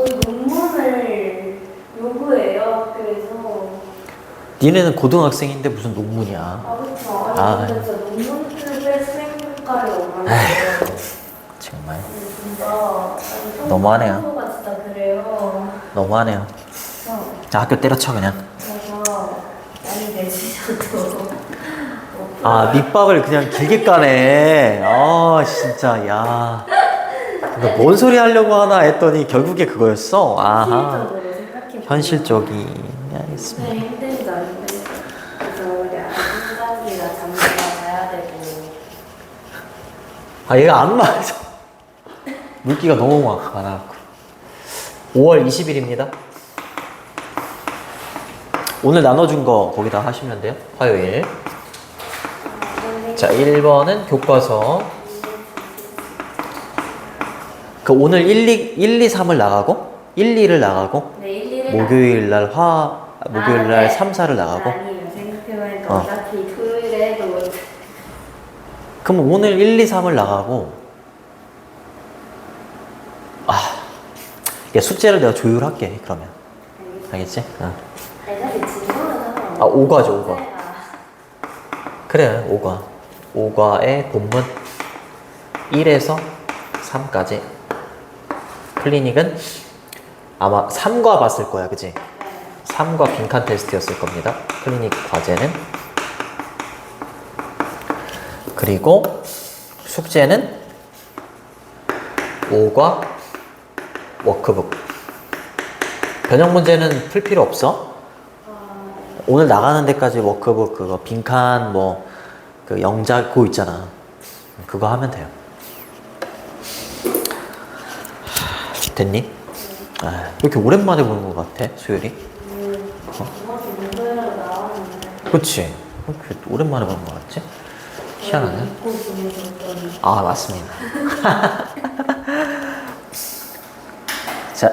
거의 논문을 요구해요, 학교에서. 니네는 고등학생인데 무슨 논문이야. 아, 그쵸. 아니, 근데 진짜 논문 틀에 수행평가를 원하는데요. 정말 진짜. 아니, 너무하네요. 평소가 진짜 그래요. 너무하네요. 자, 학교 때려쳐 그냥. 그래서 많이 내주셔도. 아, 밑밥을 그냥 길게 까네. 아, 진짜, 야. 너 뭔 소리 하려고 하나 했더니 결국에 그거였어. 아하. 현실적으로 생각해보면. 현실적이. 네, 알겠습니다. 힘들죠. 그래서 우리 아침상이나 잠들어 자야 되고. 아, 얘가 안 맞아. 물기가 너무 많아갖고. 5월 20일입니다. 오늘 나눠준 거 거기다 하시면 돼요. 화요일. 자, 1번은 교과서. 그 오늘 1, 2, 3을 나가고 1, 2를 나가고 네, 1, 2를 목요일 날 목요일 날 네. 3, 4를 나가고. 아니요. 생각해보니까 어. 어차피 토요일에 해도 그럼 오늘 1, 2, 3을 나가고 야, 숙제를 내가 조율할게 그러면. 알겠지? 어. 아니, 사실 진도는 아, 5과죠, 5과. 그래, 5과. 5과의 본문 1에서 3까지. 클리닉은 아마 3과 봤을 거야, 그치? 3과 빈칸 테스트였을 겁니다. 클리닉 과제는. 그리고 숙제는 5과 워크북. 변형 문제는 풀 필요 없어. 오늘 나가는 데까지 워크북 그거 빈칸 뭐 그 영작 그거 있잖아. 그거 하면 돼요. 됐니? 아, 왜 이렇게 오랜만에 보는 것 같아, 수요일이? 문제로 나왔는데 그렇지. 왜 이렇게 오랜만에 보는 것 같지? 희한하네. 잊고 보내줬더니 아, 맞습니다. 자,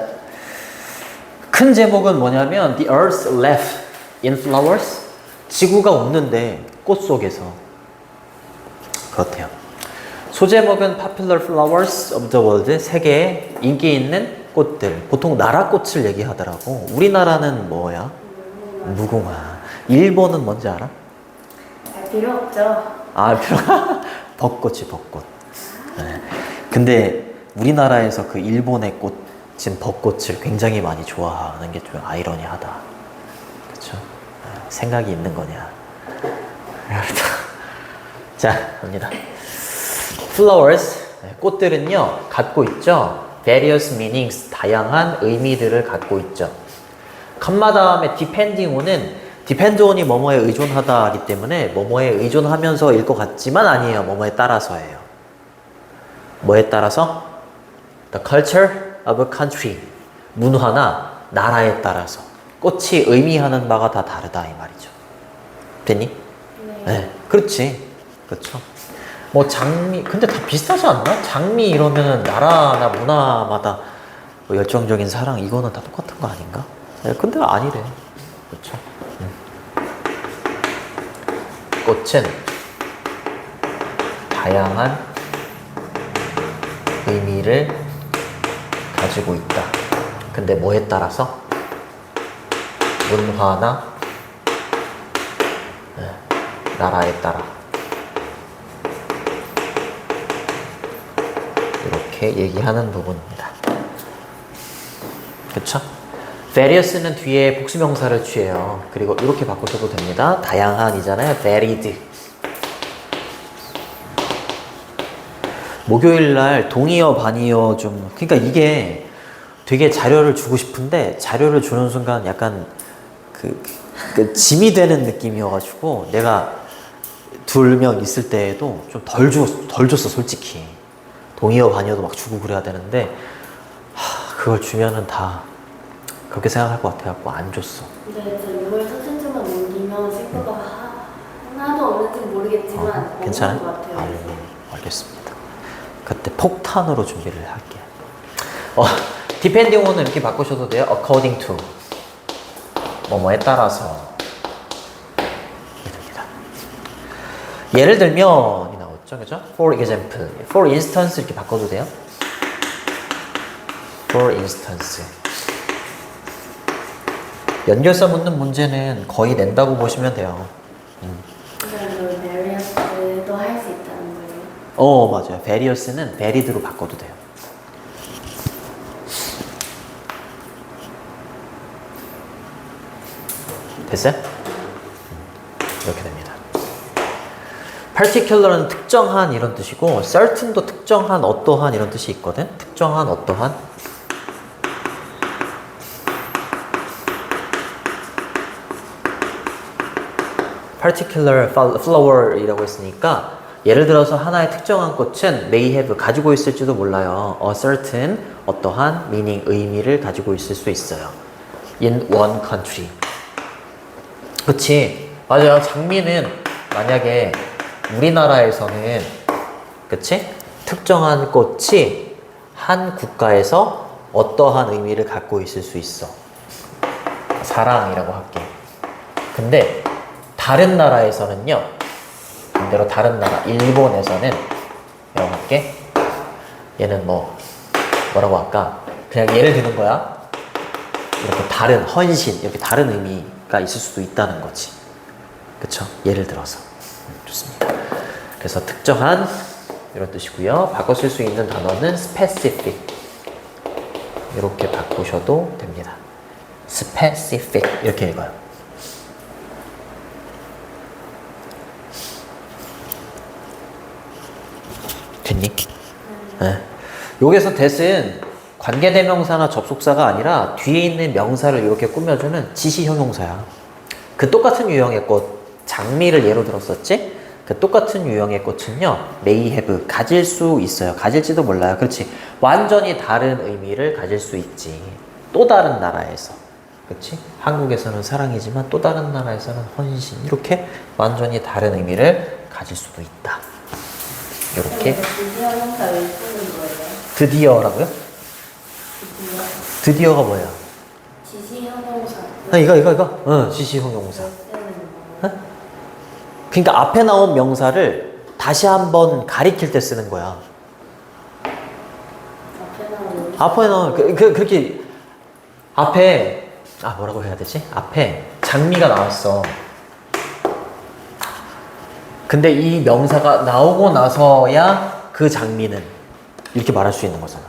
큰 제목은 뭐냐면 The Earth Left in Flowers. 지구가 없는데 꽃 속에서. 그렇대요. 소제목은 Popular Flowers of the World. 세계에 인기 있는 꽃들. 보통 나라 꽃을 얘기하더라고. 우리나라는 뭐야? 무궁화. 일본은 뭔지 알아? 알 필요 없죠. 아, 벚꽃이 벚꽃. 네. 근데 우리나라에서 그 일본의 꽃인 벚꽃을 굉장히 많이 좋아하는 게 좀 아이러니하다. 그렇죠? 생각이 있는 거냐. 자, 갑니다. Flowers, 꽃들은요, 갖고 있죠. Various meanings, 다양한 의미들을 갖고 있죠. 컴마 다음에 depending on은 depend on이 뭐뭐에 의존하다 하기 때문에 뭐뭐에 의존하면서일 것 같지만 아니에요. 뭐뭐에 따라서예요. 뭐에 따라서? The culture of a country. 문화나 나라에 따라서. 꽃이 의미하는 바가 다 다르다 이 말이죠. 됐니? 네. 네. 그렇지. 그렇죠. 뭐 장미, 근데 다 비슷하지 않나? 장미 이러면은 나라나 문화마다 뭐 열정적인 사랑 이거는 다 똑같은 거 아닌가? 네, 근데 아니래. 그렇죠. 꽃은 다양한 의미를 가지고 있다. 근데 뭐에 따라서? 문화나 나라에 따라 이렇게 얘기하는 부분입니다. 그쵸? various는 뒤에 복수명사를 취해요. 그리고 이렇게 바꾸셔도 됩니다. 다양한이잖아요. varied. 목요일날 동의어 반의어 좀 그러니까 이게 되게 자료를 주고 싶은데 자료를 주는 순간 약간 그 짐이 되는 느낌이어가지고 내가 2명 있을 때에도 좀 덜 줬어 솔직히. 동의어 반의어도 막 주고 그래야 되는데 그걸 주면은 다 그렇게 생각할 것 같아갖고 안 줬어. 근데 저 6월 사진첩만 넘기면 친구가 하나도 없는지 모르겠지만 괜찮아요? 없는 것 같아요. 알겠습니다. 그때 폭탄으로 준비를 할게요. depending on은 이렇게 바꾸셔도 돼요. according to. 뭐뭐에 따라서. 됩니다. 예를 들면 이 나왔죠, 그죠? For example, for instance 이렇게 바꿔도 돼요. For instance. 연결사 묻는 문제는 거의 낸다고 보시면 돼요. 그러면 various도 할 수 있다는 거예요? 맞아요. various는 varied로 바꿔도 돼요. 됐어요? 이렇게 됩니다. particular은 특정한 이런 뜻이고 certain도 특정한 어떠한 이런 뜻이 있거든. 특정한 어떠한. particular flower이라고 했으니까 예를 들어서 하나의 특정한 꽃은 may have 가지고 있을지도 몰라요. a certain 어떠한 meaning 의미를 가지고 있을 수 있어요. in one country. 그치? 맞아요. 장미는 만약에 우리나라에서는 그치? 특정한 꽃이 한 국가에서 어떠한 의미를 갖고 있을 수 있어. 사랑이라고 할게. 근데 다른 나라에서는요. 반대로 다른 나라 일본에서는 이라고 할게. 얘는 뭐라고 할까? 그냥 예를 드는 거야. 이렇게 다른 헌신 이렇게 다른 의미가 있을 수도 있다는 거지. 그쵸? 예를 들어서. 좋습니다. 그래서 특정한 이런 뜻이고요. 바꿔 쓸 수 있는 단어는 specific. 이렇게 바꾸셔도 됩니다. specific 이렇게 읽어요. 됐니? 네. 여기서 that은 관계대명사나 접속사가 아니라 뒤에 있는 명사를 이렇게 꾸며주는 지시형용사야. 그 똑같은 유형의 꽃, 장미를 예로 들었었지? 그 똑같은 유형의 꽃은요, may have, 가질 수 있어요. 가질지도 몰라요. 그렇지? 완전히 다른 의미를 가질 수 있지. 또 다른 나라에서. 그렇지? 한국에서는 사랑이지만 또 다른 나라에서는 헌신. 이렇게 완전히 다른 의미를 가질 수도 있다. 이렇게. 드디어 형사 왜 쓰는 거예요? 드디어라고요? 드디어가 뭐예요? 지시형용사. 이거. 지시형용사. 그러니까 앞에 나온 명사를 다시 한번 가리킬 때 쓰는 거야. 앞에 나온 그렇게 앞에 뭐라고 해야 되지? 앞에 장미가 나왔어. 근데 이 명사가 나오고 나서야 그 장미는 이렇게 말할 수 있는 거잖아.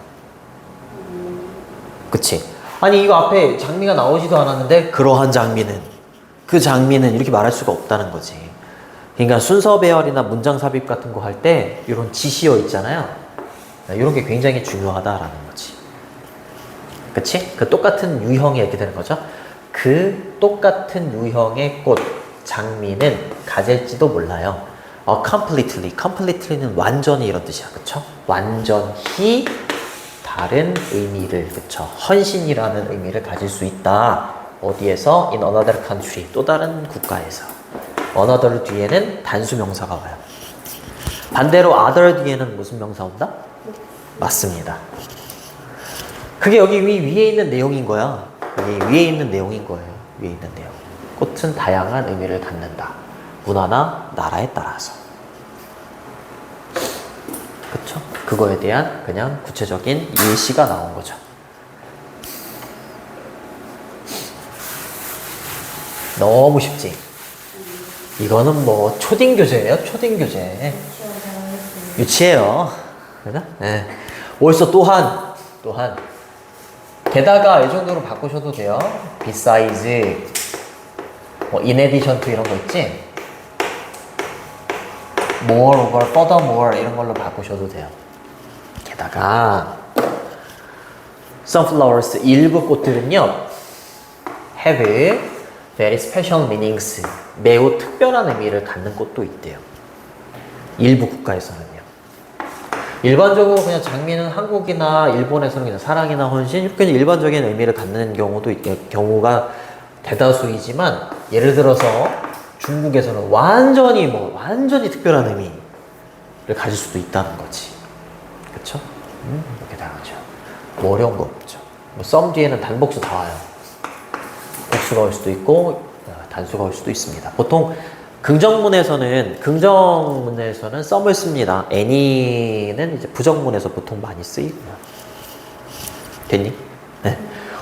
그치? 아니 이거 앞에 장미가 나오지도 않았는데 그러한 장미는 그 장미는 이렇게 말할 수가 없다는 거지. 그러니까 순서 배열이나 문장 삽입 같은 거 할 때 이런 지시어 있잖아요. 이런 게 굉장히 중요하다라는 거지. 그치? 그 똑같은 유형이 이렇게 되는 거죠. 그 똑같은 유형의 꽃, 장미는 가질지도 몰라요. completely는 완전히 이런 뜻이야. 그쵸? 완전히 다른 의미를, 그쵸? 헌신이라는 의미를 가질 수 있다. 어디에서? in another country. 또 다른 국가에서. another 뒤에는 단수 명사가 와요. 반대로 other 뒤에는 무슨 명사 온다? 맞습니다. 그게 여기 위에 있는 내용인 거야. 위에 있는 내용인 거예요. 위에 있는 내용. 꽃은 다양한 의미를 갖는다. 문화나 나라에 따라서. 그쵸? 그거에 대한 그냥 구체적인 예시가 나온 거죠. 너무 쉽지? 이거는 뭐 초딩 교재예요. 초딩 교재. 유치해요. 그죠? 네. 어디서 또한 게다가 이 정도로 바꾸셔도 돼요. besides, in addition to 이런 거 있지? moreover, furthermore 이런 걸로 바꾸셔도 돼요. 게다가 sunflowers 일부 꽃들은요 have very special meanings 매우 특별한 의미를 갖는 꽃도 있대요. 일부 국가에서는요. 일반적으로 그냥 장미는 한국이나 일본에서는 그냥 사랑이나 헌신 이렇게 일반적인 의미를 갖는 경우가 대다수이지만 예를 들어서 중국에서는 완전히 특별한 의미를 가질 수도 있다는 거지. 그쵸? 이렇게 다르죠. 뭐 어려운 거 없죠. 뭐 썸 뒤에는 단복수 다 와요. 복수가 올 수도 있고 단수가 올 수도 있습니다. 보통 긍정문에서는 썸을 씁니다. any는 이제 부정문에서 보통 많이 쓰이고요. 됐니? 네.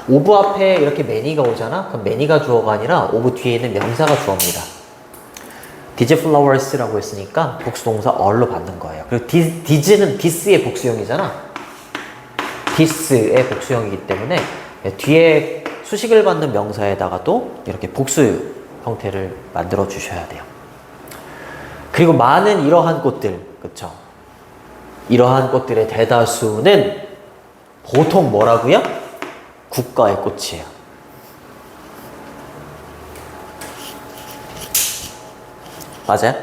오브 앞에 이렇게 many가 오잖아? 그럼 many가 주어가 아니라 오브 뒤에 있는 명사가 주어입니다. These flowers라고 했으니까 복수동사 are로 받는 거예요. 그리고 these는 this의 복수형이잖아. this의 복수형이기 때문에 뒤에 수식을 받는 명사에다가도 이렇게 복수 형태를 만들어 주셔야 돼요. 그리고 많은 이러한 꽃들, 그쵸? 이러한 꽃들의 대다수는 보통 뭐라고요? 국가의 꽃이에요. 맞아요?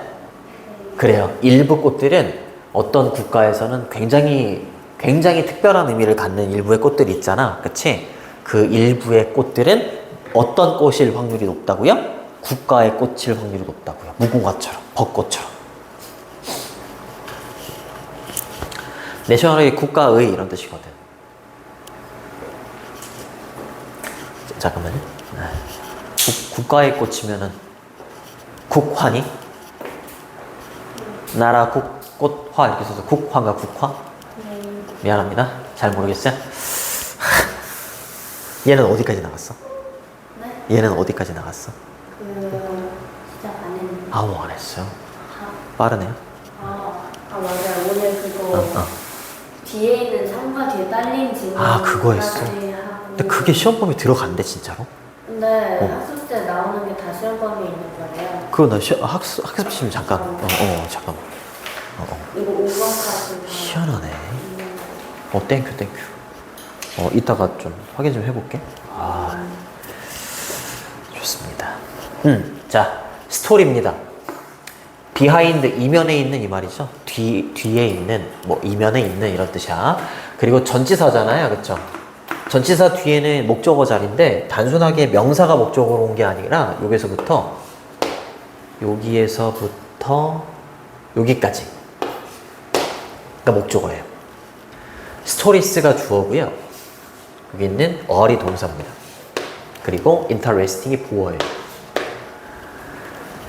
그래요. 일부 꽃들은 어떤 국가에서는 굉장히 특별한 의미를 갖는 일부의 꽃들이 있잖아. 그치? 그 일부의 꽃들은 어떤 꽃일 확률이 높다고요? 국가의 꽃일 확률이 높다고요. 무궁화처럼, 벚꽃처럼. 내셔널이 국가의 이런 뜻이거든. 잠깐만요. 국가의 꽃이면은 국화니? 나라 꽃화 이렇게 써서 국화인가 국화? 네. 미안합니다. 잘 모르겠어요. 얘는 어디까지 나갔어? 네? 얘는 어디까지 나갔어? 시작 안 했는데. 아무 안 했어요. 아, 빠르네요. 맞아요. 오늘 그거 뒤에 있는 상과 뒤에 딸린 질문. 그거 했어? 근데 그게 시험 범위 들어간대 진짜로? 근데 학습지에 나오는 게 다 시험 범위에 있는 거래요. 그거 나 학습 시험 잠깐. 잠깐만. 이거 5번까지. 희한하네. 땡큐. 이따가 좀 확인 좀 해볼게. 좋습니다. 자, 스토리입니다. 비하인드, 이면에 있는 이 말이죠. 뒤에 있는, 이면에 있는 이런 뜻이야. 그리고 전치사잖아요. 그쵸? 전치사 뒤에는 목적어 자리인데, 단순하게 명사가 목적어로 온 게 아니라, 여기서부터 여기까지. 가 목적어예요. 스토리스가 주어고요. 여기 있는 어리 동사입니다. 그리고 interesting이 보어예요.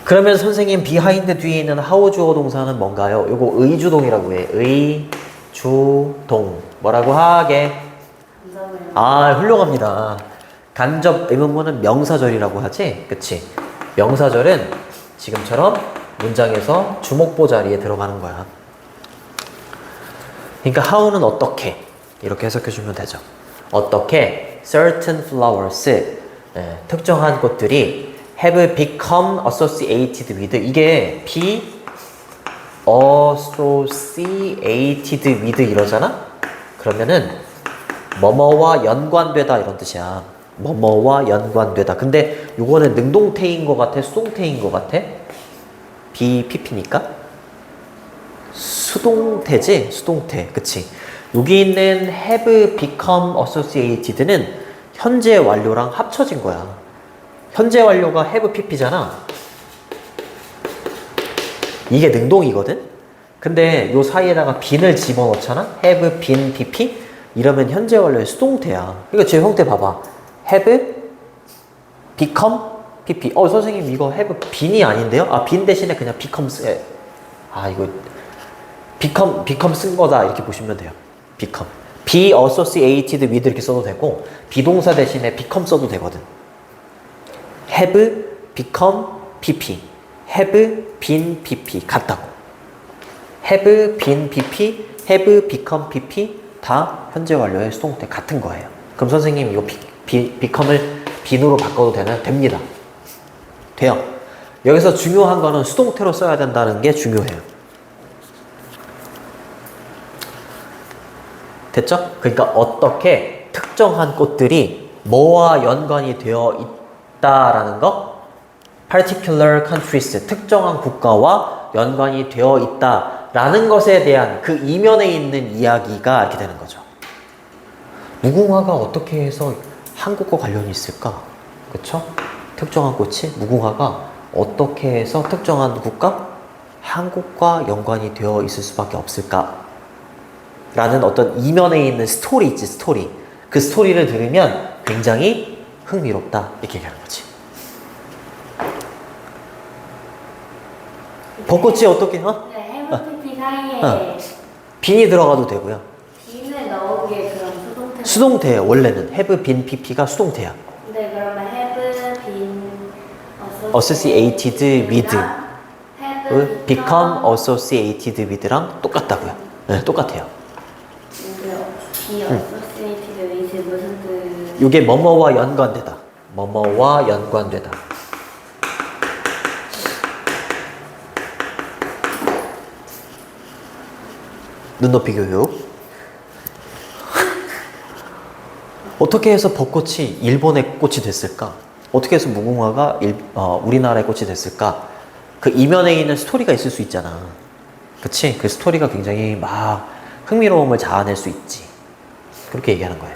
그러면 선생님 비하인드 뒤에 있는 how 주어 동사는 뭔가요? 요거 의주동이라고 해. 의주동. 뭐라고 하게? 감사해요. 훌륭합니다. 간접 의문문은 명사절이라고 하지? 그치? 명사절은 지금처럼 문장에서 주목보 자리에 들어가는 거야. 그러니까 how는 어떻게 이렇게 해석해주면 되죠. 어떻게 certain flowers 특정한 꽃들이 have become associated with 이게 be associated with 이러잖아? 그러면은 뭐뭐와 연관되다 이런 뜻이야. 뭐뭐와 연관되다. 근데 요거는 능동태인 것 같아? 수동태인 것 같아? BPP니까? 수동태지? 수동태. 그치? 여기 있는 have become associated는 현재 완료랑 합쳐진 거야. 현재 완료가 have pp잖아. 이게 능동이거든? 근데 요 사이에다가 bean을 집어넣잖아? have been pp? 이러면 현재 완료의 수동태야. 그러니까 제 형태 봐봐. have become pp. 선생님 이거 have been이 아닌데요? been 대신에 그냥 become 이거 become 쓴 거다 이렇게 보시면 돼요. become. be associated with 이렇게 써도 되고 비동사 대신에 become 써도 되거든. have become pp. have been pp 같다고. have been pp, have become pp 다 현재 완료의 수동태 같은 거예요. 그럼 선생님 이거 become을 being으로 바꿔도 됩니다. 돼요. 여기서 중요한 거는 수동태로 써야 된다는 게 중요해요. 됐죠? 그러니까 어떻게 특정한 꽃들이 뭐와 연관이 되어 있다라는 거? particular countries, 특정한 국가와 연관이 되어 있다라는 것에 대한 그 이면에 있는 이야기가 이렇게 되는 거죠. 무궁화가 어떻게 해서 한국과 관련이 있을까? 그쵸? 특정한 꽃이 무궁화가 어떻게 해서 특정한 국가? 한국과 연관이 되어 있을 수밖에 없을까? 라는 어떤 이면에 있는 스토리 있지, 스토리. 그 스토리를 들으면 굉장히 흥미롭다. 이렇게 얘기하는 거지. 벚꽃이 어떻게, 네, have pp 사이에 빈이 들어가도 되고요. 빈을 넣은 게 그럼 수동태가 수동태예요. 원래는 have been pp가 수동태야. 네, 그러면 have been associated with have become associated with랑 똑같다고요. 네, 똑같아요. be associated with 무슨 뜻? 이게 뭐뭐와 연관되다. 뭐뭐와 연관되다. 눈높이 교육. 어떻게 해서 벚꽃이 일본의 꽃이 됐을까? 어떻게 해서 무궁화가 우리나라의 꽃이 됐을까? 그 이면에 있는 스토리가 있을 수 있잖아. 그치? 그 스토리가 굉장히 막 흥미로움을 자아낼 수 있지. 그렇게 얘기하는 거예요.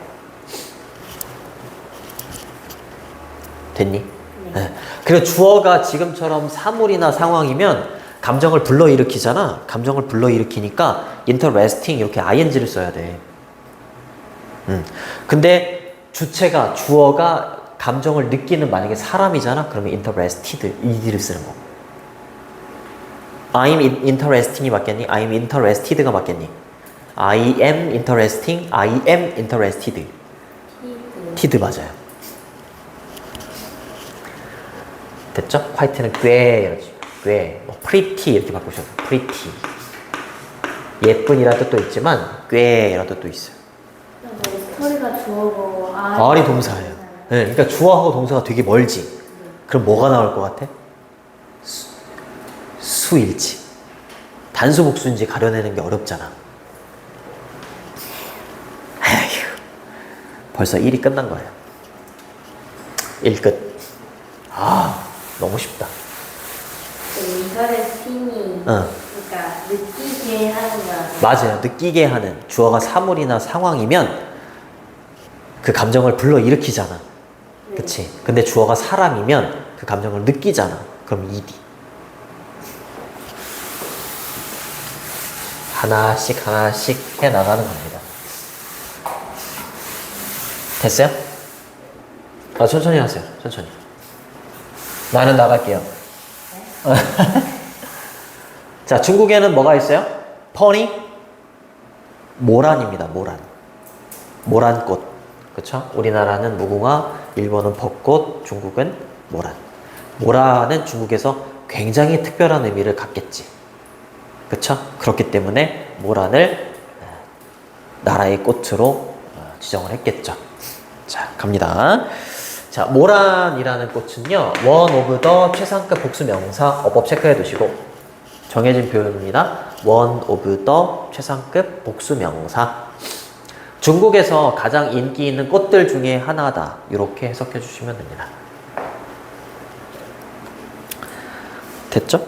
됐니? 네. 그리고 주어가 지금처럼 사물이나 상황이면 감정을 불러일으키잖아. 감정을 불러일으키니까 interesting 이렇게 ing를 써야 돼. 근데 주체가 주어가 감정을 느끼는 만약에 사람이잖아. 그러면 interested ed를 쓰는 거. I'm interesting이 맞겠니? I'm interested가 맞겠니? I am interesting. I am interested. tid 맞아요. 됐죠? 화이트는 꽤 이러지. 꽤 뭐 pretty 이렇게 바꾸셔도 pretty. 예쁜이라는 뜻도 있지만 꽤 이런 뜻도 있어요. 스토리가 주어고 R이 동사예요. 네, 그러니까 주어하고 동사가 되게 멀지. 그럼 뭐가 나올 것 같아? 수일지. 단수 복수인지 가려내는 게 어렵잖아. 에휴, 벌써 1이 끝난 거예요. 1 끝. 아, 너무 쉽다. interesting이 그러니까 느끼게 하는 거야. 맞아요. 느끼게 하는 주어가 사물이나 상황이면 그 감정을 불러일으키잖아. 그치? 근데 주어가 사람이면 그 감정을 느끼잖아. 그럼 ED. 하나씩 하나씩 해나가는 겁니다. 됐어요? 천천히 하세요. 천천히. 나는 나갈게요. 자, 중국에는 뭐가 있어요? 퍼니? 모란입니다. 모란. 모란꽃. 그쵸? 우리나라는 무궁화, 일본은 벚꽃, 중국은 모란. 모란은 중국에서 굉장히 특별한 의미를 갖겠지. 그쵸? 그렇기 때문에 모란을 나라의 꽃으로 지정을 했겠죠. 자, 갑니다. 자, 모란이라는 꽃은요, one of the 최상급 복수 명사, 어법 체크해 두시고, 정해진 표현입니다. one of the 최상급 복수 명사. 중국에서 가장 인기 있는 꽃들 중에 하나다. 이렇게 해석해 주시면 됩니다. 됐죠?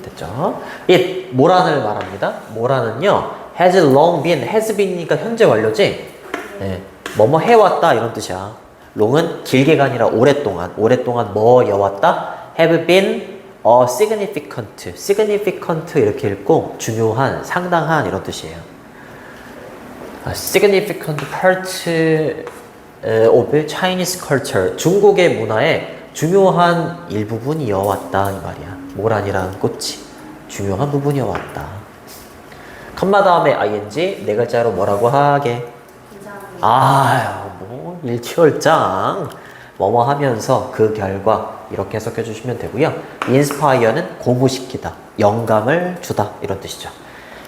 됐죠? 이 모란을 말합니다. 모란은요, has long been, has been이니까 현재 완료지? 네. 뭐뭐 해왔다 이런 뜻이야. long은 길게가 아니라 오랫동안 뭐 여왔다? have been a significant, significant 이렇게 읽고 중요한, 상당한 이런 뜻이에요. significant part of Chinese culture, 중국의 문화의 중요한 일부분이어왔다 이 말이야. 모란이라는 꽃이 중요한 부분이어왔다. 컴마 다음에 ing 네 글자로 뭐라고 하게? 아유, 뭐 일취월장 뭐뭐 하면서 그 결과 이렇게 해석해 주시면 되고요. inspire는 고무시키다, 영감을 주다 이런 뜻이죠.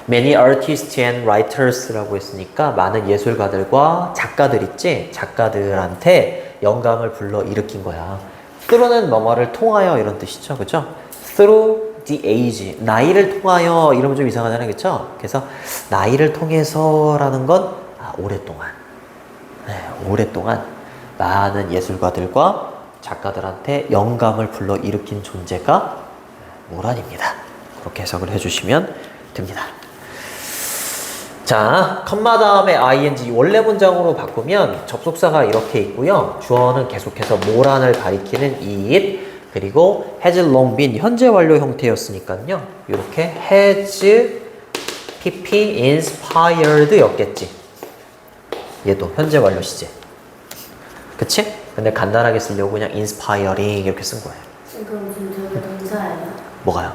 Many artists and writers라고 했으니까 많은 예술가들과 작가들 있지? 작가들한테 영감을 불러 일으킨 거야. through는 뭐뭐를 통하여 이런 뜻이죠. 그죠? through the age, 나이를 통하여 이러면 좀 이상하잖아요. 그쵸? 그래서 나이를 통해서라는 건 오랫동안, 네, 오랫동안 많은 예술가들과 작가들한테 영감을 불러 일으킨 존재가 모란입니다. 그렇게 해석을 해주시면 됩니다. 자, 컴마 다음에 ing 원래 문장으로 바꾸면 접속사가 이렇게 있고요. 주어는 계속해서 모란을 가리키는 it, 그리고 has long been 현재 완료 형태였으니까요. 이렇게 has pp inspired 였겠지. 얘도 현재 완료 시제. 그치? 근데 간단하게 쓰려고 그냥 inspiring 이렇게 쓴 거예요. 그럼 지금 저게 동사예요? 뭐가요?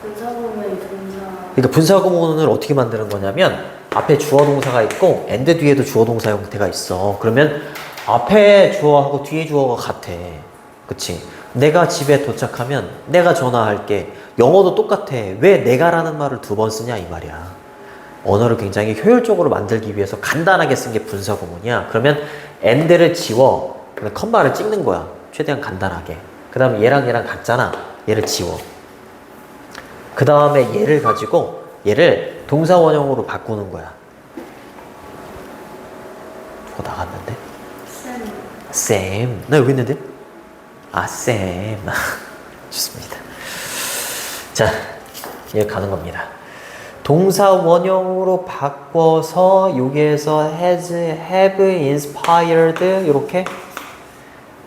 동사 보면 동사 그러니까 분사구문을 어떻게 만드는 거냐면 앞에 주어 동사가 있고 and 뒤에도 주어 동사 형태가 있어. 그러면 앞에 주어하고 뒤에 주어가 같아. 그치? 내가 집에 도착하면 내가 전화할게. 영어도 똑같아. 왜 내가라는 말을 두 번 쓰냐 이 말이야. 언어를 굉장히 효율적으로 만들기 위해서 간단하게 쓴 게 분사구문이야. 그러면 and를 지워. 그냥 컴마를 찍는 거야. 최대한 간단하게. 그 다음에 얘랑 같잖아. 얘를 지워. 그 다음에 얘를 가지고 얘를 동사 원형으로 바꾸는 거야. 누가 나갔는데? 쌤. 나 여기 있는데? 아, 쌤. 좋습니다. 자, 이렇게 가는 겁니다. 동사 원형으로 바꿔서 여기에서 has, have inspired 이렇게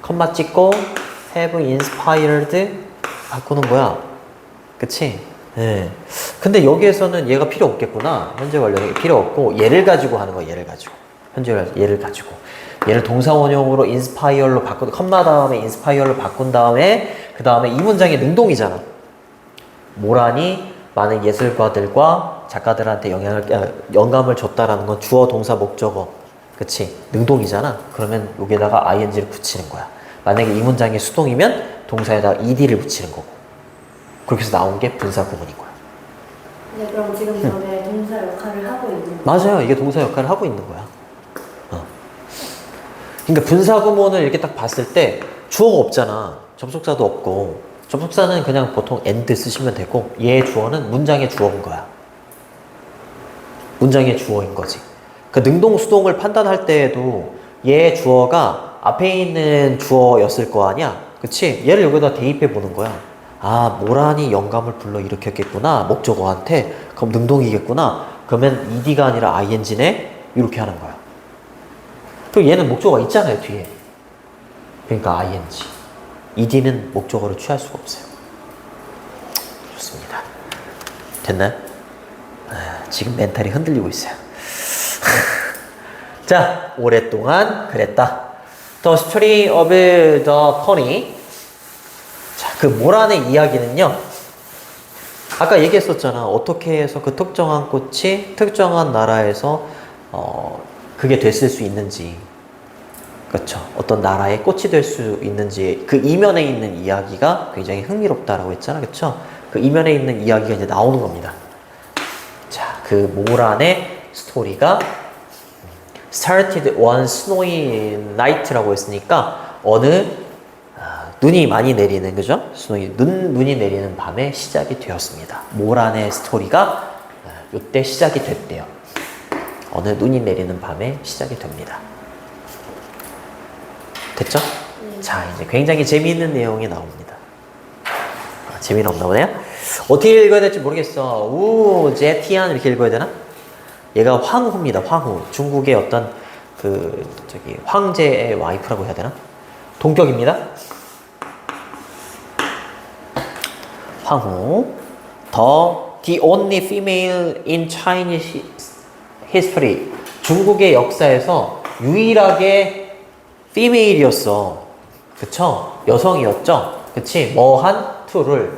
컴마 찍고 have inspired 바꾸는 거야. 그치? 네. 근데 여기에서는 얘가 필요 없겠구나. 현재 완료는 필요 없고 얘를 가지고 하는 거야. 얘를 가지고. 현재 완료 얘를 가지고. 얘를 동사 원형으로 inspire로 바꾼 컴마 다음에 inspire로 바꾼 다음에 그 다음에 이 문장의 능동이잖아. 모란이 많은 예술가들과 작가들한테 영감을 줬다라는 건 주어 동사 목적어. 그치? 능동이잖아. 그러면 여기에다가 ing를 붙이는 거야. 만약에 이 문장이 수동이면 동사에다가 ed를 붙이는 거고. 그렇게 해서 나온 게 분사구문인 거야. 네, 그럼 지금 저게 동사 역할을 하고 있는 거예요? 맞아요. 이게 동사 역할을 하고 있는 거야. 그러니까 분사구문을 이렇게 딱 봤을 때 주어가 없잖아. 접속사도 없고. 접속사는 그냥 보통 and 쓰시면 되고 얘의 주어는 문장의 주어인 거야. 문장의 주어인 거지. 그 능동, 수동을 판단할 때에도 얘의 주어가 앞에 있는 주어였을 거 아니야? 그치? 얘를 여기다 대입해 보는 거야. 아, 모란이 영감을 불러일으켰겠구나. 목적어한테. 그럼 능동이겠구나. 그러면 ed가 아니라 ing네? 이렇게 하는 거야. 그리고 얘는 목적어가 있잖아요, 뒤에. 그러니까 ing. ed는 목적어를 취할 수가 없어요. 좋습니다. 됐나요? 지금 멘탈이 흔들리고 있어요. 자, 오랫동안 그랬다. The story of the pony. 자, 그 모란의 이야기는요. 아까 얘기했었잖아. 어떻게 해서 그 특정한 꽃이 특정한 나라에서 그게 됐을 수 있는지. 그렇죠. 어떤 나라의 꽃이 될 수 있는지 그 이면에 있는 이야기가 굉장히 흥미롭다라고 했잖아. 그렇죠? 그 이면에 있는 이야기가 이제 나오는 겁니다. 자, 그 모란의 스토리가 started one snowy night라고 했으니까 어느 눈이 많이 내리는, 그죠? 눈이 내리는 밤에 시작이 되었습니다. 모란의 스토리가 이때 시작이 됐대요. 어느 눈이 내리는 밤에 시작이 됩니다. 됐죠? 자, 이제 굉장히 재미있는 내용이 나옵니다. 재미는 없나 보네요? 어떻게 읽어야 될지 모르겠어. 우, 제티안 이렇게 읽어야 되나? 얘가 황후입니다. 황후. 중국의 어떤 황제의 와이프라고 해야 되나? 동격입니다. 황후. The only female in Chinese history. 중국의 역사에서 유일하게 female이었어. 그쵸? 여성이었죠? 그치? 뭐한? 투를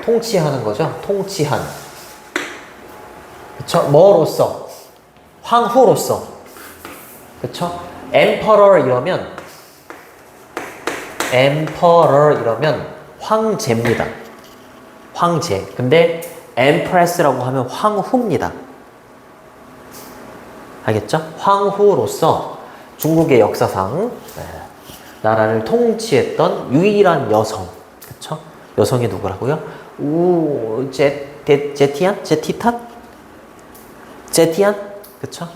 통치하는 거죠? 통치한. 그쵸? 뭐로서? 황후로서. 그쵸? emperor 이러면 황제입니다. 황제. 근데 empress라고 하면 황후입니다. 알겠죠? 황후로서 중국의 역사상 나라를 통치했던 유일한 여성. 그쵸? 여성이 누구라고요? 제티안? 그쵸?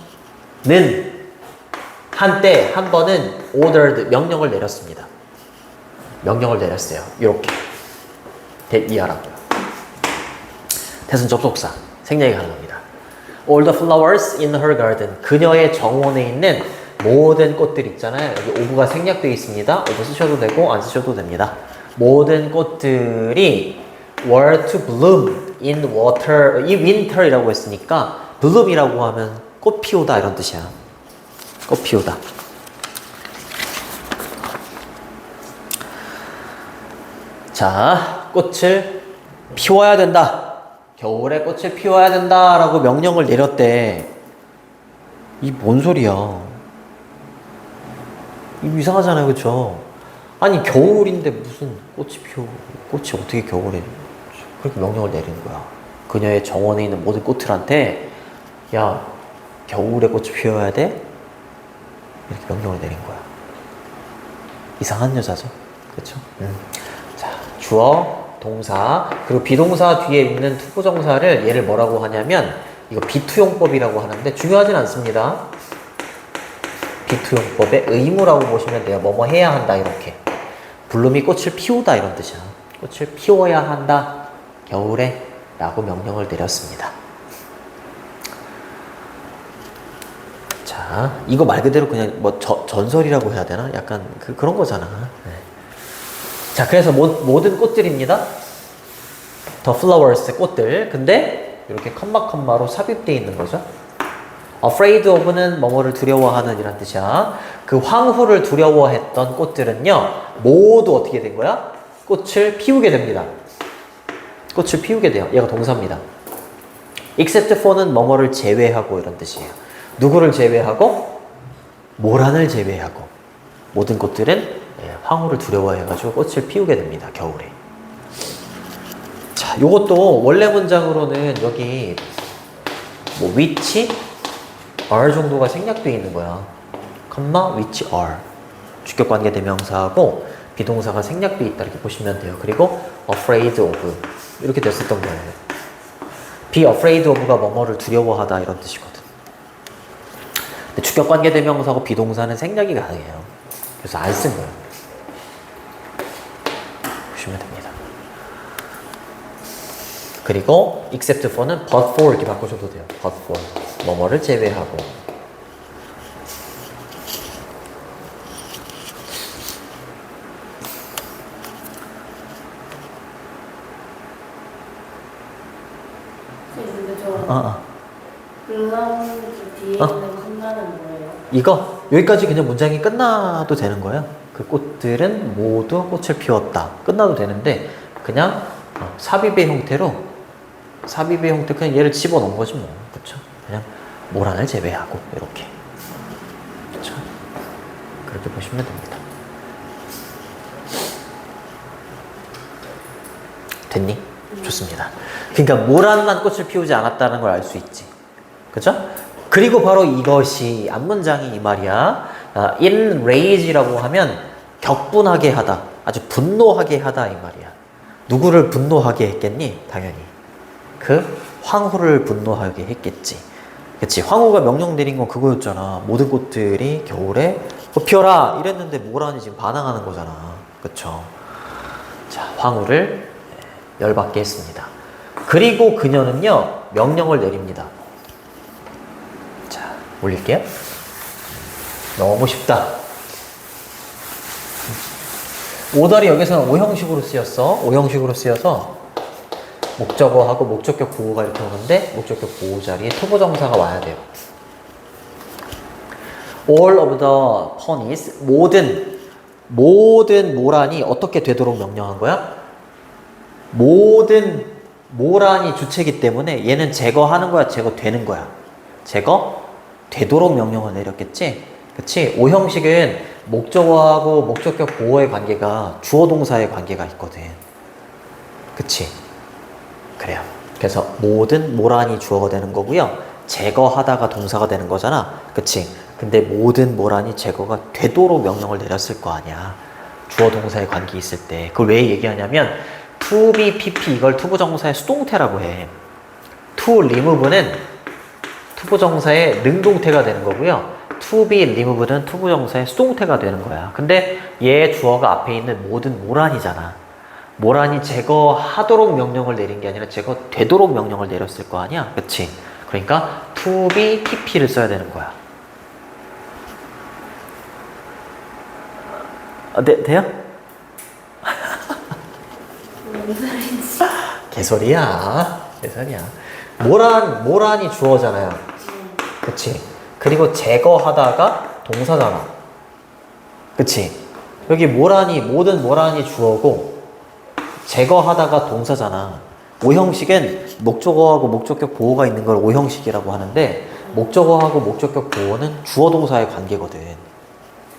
는 한때 한 번은 ordered 명령을 내렸습니다. 명령을 내렸어요. 이렇게 이하라고요. 대순 접속사 생략이 가능합니다. All the flowers in her garden. 그녀의 정원에 있는 모든 꽃들 있잖아요. 여기 오브가 생략되어 있습니다. 오브 쓰셔도 되고 안 쓰셔도 됩니다. 모든 꽃들이 were to bloom in water. 이 winter이라고 했으니까 bloom이라고 하면 꽃 피우다 이런 뜻이야. 꽃 피우다. 자, 꽃을 피워야 된다. 겨울에 꽃을 피워야 된다라고 명령을 내렸대. 이 뭔 소리야? 이거 이상하잖아요, 그쵸? 아니 겨울인데 무슨 꽃이 어떻게 겨울에 그렇게 명령을 내리는 거야? 그녀의 정원에 있는 모든 꽃들한테 야, 겨울에 꽃을 피워야 돼? 이렇게 명령을 내린 거야. 이상한 여자죠, 그렇죠? 자, 주어, 동사, 그리고 비동사 뒤에 있는 투부정사를 얘를 뭐라고 하냐면 이거 비투용법이라고 하는데 중요하진 않습니다. 비투용법의 의무라고 보시면 돼요. 뭐뭐 해야 한다 이렇게. 블룸이 꽃을 피우다 이런 뜻이야. 꽃을 피워야 한다 겨울에 라고 명령을 내렸습니다. 자, 이거 말 그대로 그냥 뭐 전설이라고 해야 되나? 약간 그런 거잖아. 네. 자, 그래서 모든 꽃들입니다. The flowers, 꽃들. 근데 이렇게 컴마로 삽입되어 있는 거죠. afraid of는 뭐뭐를 두려워하는 이란 뜻이야. 그 황후를 두려워했던 꽃들은요, 모두 어떻게 된 거야? 꽃을 피우게 됩니다. 꽃을 피우게 돼요. 얘가 동사입니다. except for는 뭐뭐를 제외하고 이런 뜻이에요. 누구를 제외하고? 모란을 제외하고. 모든 꽃들은 황후를 두려워해가지고 꽃을 피우게 됩니다. 겨울에. 자, 요것도 원래 문장으로는 여기 뭐 which are 정도가 생략되어 있는 거야. which are. 주격관계 대명사하고 비동사가 생략되어 있다 이렇게 보시면 돼요. 그리고 afraid of 이렇게 됐었던 거예요. be afraid of가 뭐뭐를 두려워하다 이런 뜻이거든. 근데 주격관계 대명사하고 비동사는 생략이 가능해요. 그래서 안 쓴 거예요. 보시면 됩니다. 그리고 except for는 but for 이렇게 바꾸셔도 돼요. but for 뭐뭐를 제외하고. 근데 저 블럼 뒤에 있는 컴마는 뭐예요? 이거 여기까지 그냥 문장이 끝나도 되는 거예요. 그 꽃들은 모두 꽃을 피웠다. 끝나도 되는데 그냥 삽입의 형태로 그냥 얘를 집어넣은 거지 뭐. 그렇죠? 그냥 모란을 제외하고 이렇게. 그렇죠? 그렇게 보시면 됩니다. 됐니? 좋습니다. 그러니까 모란만 꽃을 피우지 않았다는 걸 알 수 있지. 그죠? 그리고 바로 이것이 앞문장이 이 말이야. enrage라고 하면 격분하게 하다, 아주 분노하게 하다 이 말이야. 누구를 분노하게 했겠니? 당연히 그 황후를 분노하게 했겠지. 그치? 황후가 명령 내린 건 그거였잖아. 모든 꽃들이 겨울에 피어라 이랬는데 모란이 지금 반항하는 거잖아. 그쵸? 자, 황후를 열받게 했습니다. 그리고 그녀는요 명령을 내립니다. 자, 올릴게요. 너무 쉽다. 오달이 여기서는 오형식으로 쓰여서 목적어하고 목적격 보호가 이렇게 오는데 목적격 보호 자리에 투부정사가 와야 돼요. All of the ponies, 모든 모란이 어떻게 되도록 명령한 거야? 모든 모란이 주체이기 때문에 얘는 제거하는 거야, 제거되는 거야? 제거되도록 명령을 내렸겠지? 그치? 오형식은 목적어하고 목적격 보호의 관계가 주어 동사의 관계가 있거든. 그치? 그래요. 그래서 모든 모란이 주어가 되는 거고요. 제거하다가 동사가 되는 거잖아. 그치? 근데 모든 모란이 제거가 되도록 명령을 내렸을 거 아니야. 주어 동사의 관계 있을 때. 그걸 왜 얘기하냐면 to be, pp 이걸 투부정사의 수동태라고 해. to remove는 투부정사의 능동태가 되는 거고요. to be removed는 투부정사의 수동태가 되는 거야. 근데 얘 주어가 앞에 있는 모든 모란이잖아. 모란이 제거하도록 명령을 내린 게 아니라 제거되도록 명령을 내렸을 거 아니야. 그치? 그러니까 to be, pp를 써야 되는 거야. 돼요? 무슨 소리지? 개소리야. 모란이 주어잖아요. 그치? 그리고 제거하다가 동사잖아. 그치? 여기 모든 모란이 주어고 제거하다가 동사잖아. 오형식은 목적어하고 목적격 보호가 있는 걸 오형식이라고 하는데 목적어하고 목적격 보호는 주어 동사의 관계거든.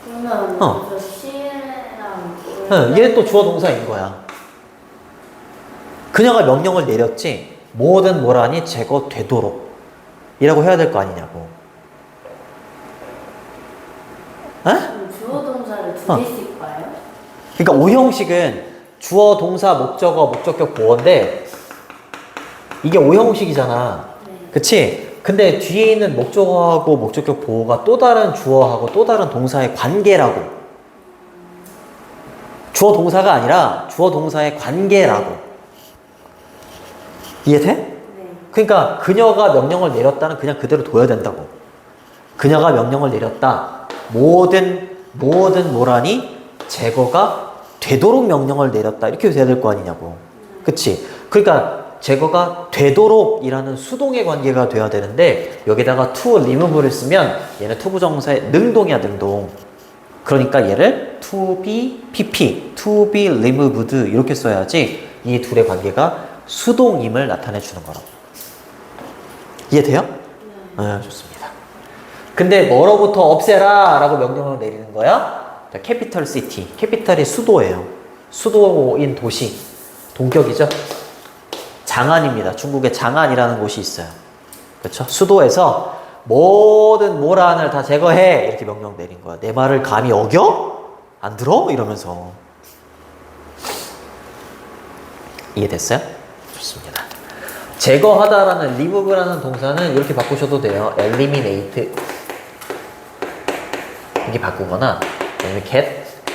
그러면 어. 저 시랑 응, 얘는 또 주어 동사인 거야. 그녀가 명령을 내렸지. 뭐든 뭐라니 제거되도록 이라고 해야 될 거 아니냐고. 에? 주어 동사를 두 어. 개씩 봐요? 그러니까 오형식은 주어 동사 목적어 목적격 보호인데 이게 오형식이잖아. 네. 그치? 근데 뒤에 있는 목적어하고 목적격 보호가 또 다른 주어하고 또 다른 동사의 관계라고. 주어 동사가 아니라 주어 동사의 관계라고. 이해돼? 네. 그러니까 그녀가 명령을 내렸다는 그냥 그대로 둬야 된다고. 그녀가 명령을 내렸다. 뭐든 뭐라니 제거가 되도록 명령을 내렸다. 이렇게 돼야 될 거 아니냐고. 그치? 그러니까 제거가 되도록이라는 수동의 관계가 돼야 되는데 여기다가 to remove를 쓰면 얘는 투부정사의 능동이야, 능동. 그러니까 얘를 to be pp, to be removed 이렇게 써야지 이 둘의 관계가 수동임을 나타내 주는 거라고. 이해돼요? 네, 좋습니다. 근데 뭐로부터 없애라 라고 명령을 내리는 거야? 자, 캐피털 시티. 캐피털이 수도예요. 수도인 도시. 동격이죠? 장안입니다. 중국에 장안이라는 곳이 있어요. 그렇죠? 수도에서 모든 모란을 다 제거해 이렇게 명령 내린 거야. 내 말을 감히 어겨? 안 들어? 이러면서. 이해됐어요? 좋습니다. 제거하다라는 remove라는 동사는 이렇게 바꾸셔도 돼요. eliminate 이렇게 바꾸거나 아니면 get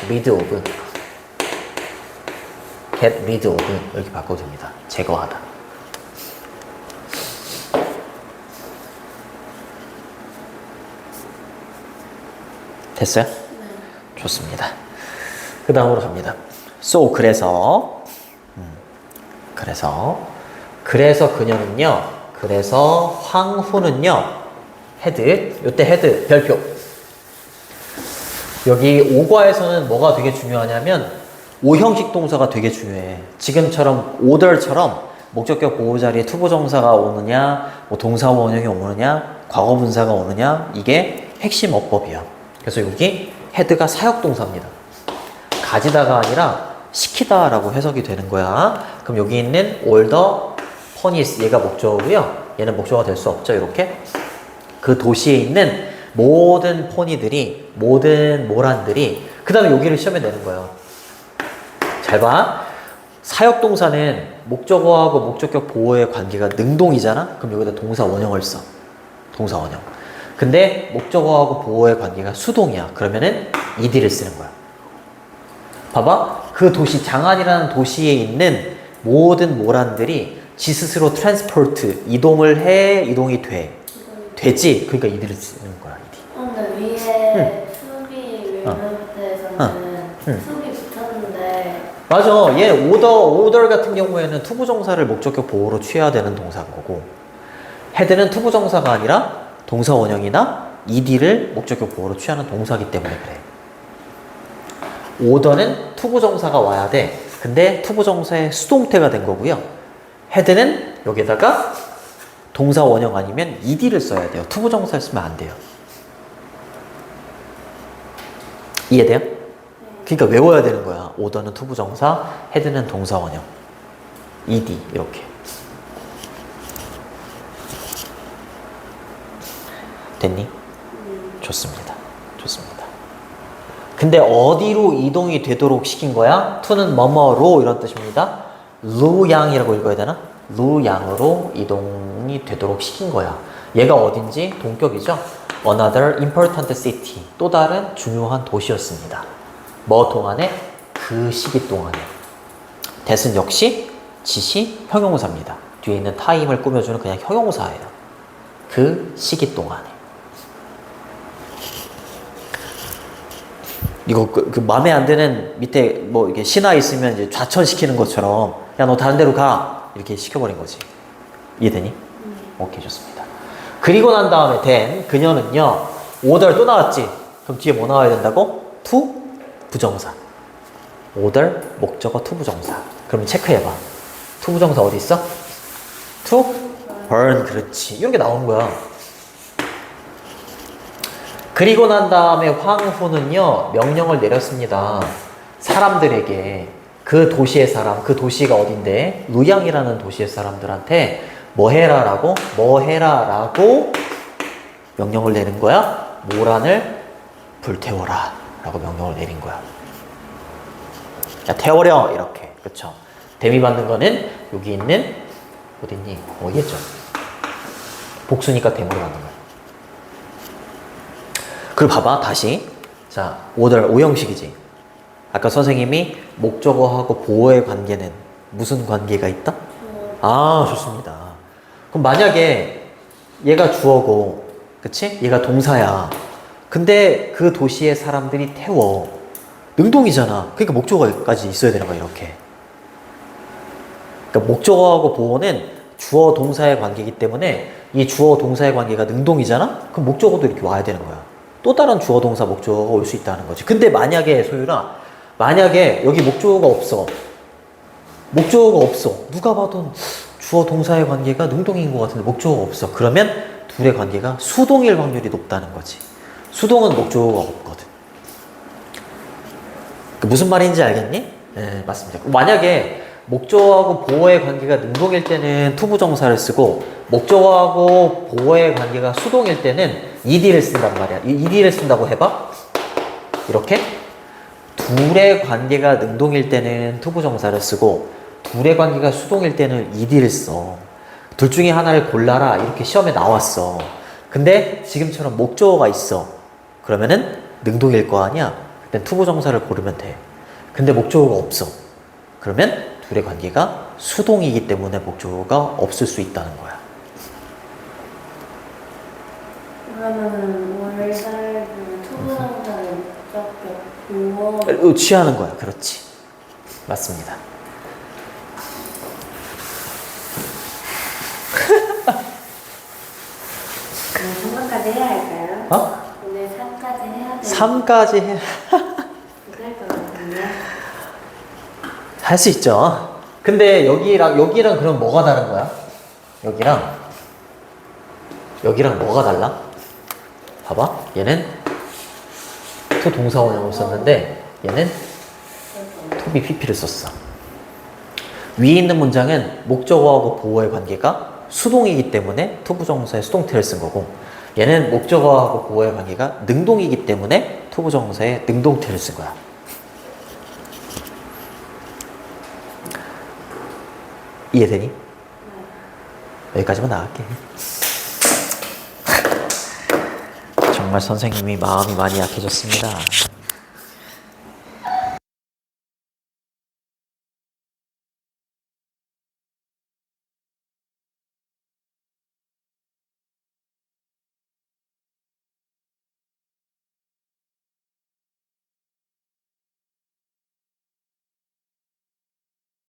rid of 이렇게 바꿔도 됩니다. 제거하다. 됐어요? 네. 좋습니다. 그 다음으로 갑니다. So 그래서 그녀는요. 그래서 황후는요. 헤드 요때 헤드 별표. 여기 오과에서는 뭐가 되게 중요하냐면 오형식 동사가 되게 중요해. 지금처럼 order처럼 목적격 보호 자리에 투부정사가 오느냐, 뭐 동사 원형이 오느냐, 과거 분사가 오느냐 이게 핵심 어법이야. 그래서 여기 헤드가 사역 동사입니다. 가지다가 아니라 시키다라고 해석이 되는 거야. 그럼 여기 있는 older, 퍼니스 얘가 목적어고요. 얘는 목적어가 될 수 없죠. 이렇게 그 도시에 있는 모든 포니들이 모든 모란들이 그 다음에 여기를 시험에 내는 거예요. 잘 봐. 사역동사는 목적어하고 목적격 보호의 관계가 능동이잖아. 그럼 여기다 동사 원형을 써. 동사 원형. 근데 목적어하고 보호의 관계가 수동이야. 그러면은 ed를 쓰는 거야. 봐봐. 그 도시 장안이라는 도시에 있는 모든 모란들이 지 스스로 트랜스포트 이동을 해 이동이 되지. 그러니까 ed를 쓰는 거야. 근데 위에 수비 윌런트에서는 수비 붙었는데 맞아. 얘 order 같은 경우에는 투부정사를 목적격 보호로 취해야 되는 동사인 거고 헤드는 투부정사가 아니라 동사 원형이나 ed를 목적격 보호로 취하는 동사이기 때문에 그래. order는 투부정사가 와야 돼. 근데 투부정사의 수동태가 된 거고요. 헤드는 여기다가 동사 원형 아니면 ed를 써야 돼요. 투부정사를 쓰면 안 돼요. 이해돼요? 그러니까 외워야 되는 거야. order는 투부정사, 헤드는 동사 원형, ed 이렇게. 됐니? 좋습니다. 좋습니다. 근데 어디로 이동이 되도록 시킨 거야? to는 뭐뭐로 이런 뜻입니다. 루양이라고 읽어야 되나? 루양으로 이동이 되도록 시킨 거야. 얘가 어딘지 동격이죠? Another important city. 또 다른 중요한 도시였습니다. 뭐 동안에? 그 시기 동안에. that은 역시 지시 형용사입니다. 뒤에 있는 time을 꾸며주는 그냥 형용사예요. 그 시기 동안에. 이거 그 마음에 안 드는 밑에 뭐 이게 신화 있으면 이제 좌천시키는 것처럼 야 너 다른 데로 가 이렇게 시켜버린 거지. 이해되니? 오케이 좋습니다. 그리고 난 다음에 된 그녀는요 order 또 나왔지. 그럼 뒤에 뭐 나와야 된다고? to 부정사. order 목적어 to 부정사. 그럼 체크해봐. 투부정사 어디 있어? to burn. 그렇지. 이런 게 나온 거야. 그리고 난 다음에 황후는요 명령을 내렸습니다. 사람들에게 그 도시의 사람, 그 도시가 어딘데? 루양이라는 도시의 사람들한테 뭐 해라라고? 뭐 해라라고 명령을 내린 거야? 모란을 불태워라 라고 명령을 내린 거야. 자, 태워려 이렇게. 그쵸? 대미 받는 거는 여기 있는 어딨니? 여기 있죠. 복수니까 대모를 받는 거야. 그리고 봐봐 다시. 자, 오형식이지. 아까 선생님이 목적어하고 보어의 관계는 무슨 관계가 있다? 아, 좋습니다. 그럼 만약에 얘가 주어고, 그치? 얘가 동사야. 근데 그 도시의 사람들이 태워. 능동이잖아. 그러니까 목적어까지 있어야 되는 거야, 이렇게. 그러니까 목적어하고 보어는 주어 동사의 관계이기 때문에 이 주어 동사의 관계가 능동이잖아? 그럼 목적어도 이렇게 와야 되는 거야. 또 다른 주어 동사 목적어가 올 수 있다는 거지. 근데 만약에 소율아, 만약에 여기 목적어가 없어. 목적어가 없어. 누가 봐도 주어 동사의 관계가 능동인 것 같은데 목적어가 없어. 그러면 둘의 관계가 수동일 확률이 높다는 거지. 수동은 목적어가 없거든. 무슨 말인지 알겠니? 네, 맞습니다. 만약에 목적어하고 보어의 관계가 능동일 때는 투부정사를 쓰고 목적어하고 보어의 관계가 수동일 때는 ed를 쓴단 말이야. ed를 쓴다고 해봐. 이렇게 둘의 관계가 능동일 때는 투부정사를 쓰고 둘의 관계가 수동일 때는 ed를 써. 둘 중에 하나를 골라라 이렇게 시험에 나왔어. 근데 지금처럼 목적어가 있어. 그러면은 능동일 거 아니야. 그땐 투부정사를 고르면 돼. 근데 목적어가 없어. 그러면 둘의 관계가 수동이기 때문에 목적어가 없을 수 있다는 거야. 그러면은 월살을 투부정사를 목적격 보어 취하는 거야. 그렇지. 맞습니다. 오늘 3까지 해야 할까요? 어? 오늘 3까지 해야 돼요. 3까지 해. 못할 것 같은데. 할 수 있죠. 근데 여기랑 그럼 뭐가 다른 거야? 여기랑 뭐가 달라? 봐봐. 얘는 to 동사 원형을 썼는데 얘는 to be pp를 썼어. 위에 있는 문장은 목적어하고 보어의 관계가 수동이기 때문에 투부정사의 수동태를 쓴 거고 얘는 목적어하고 보어의 관계가 능동이기 때문에 투부정사의 능동태를 쓴 거야. 이해되니? 여기까지만 나갈게. 정말 선생님이 마음이 많이 약해졌습니다.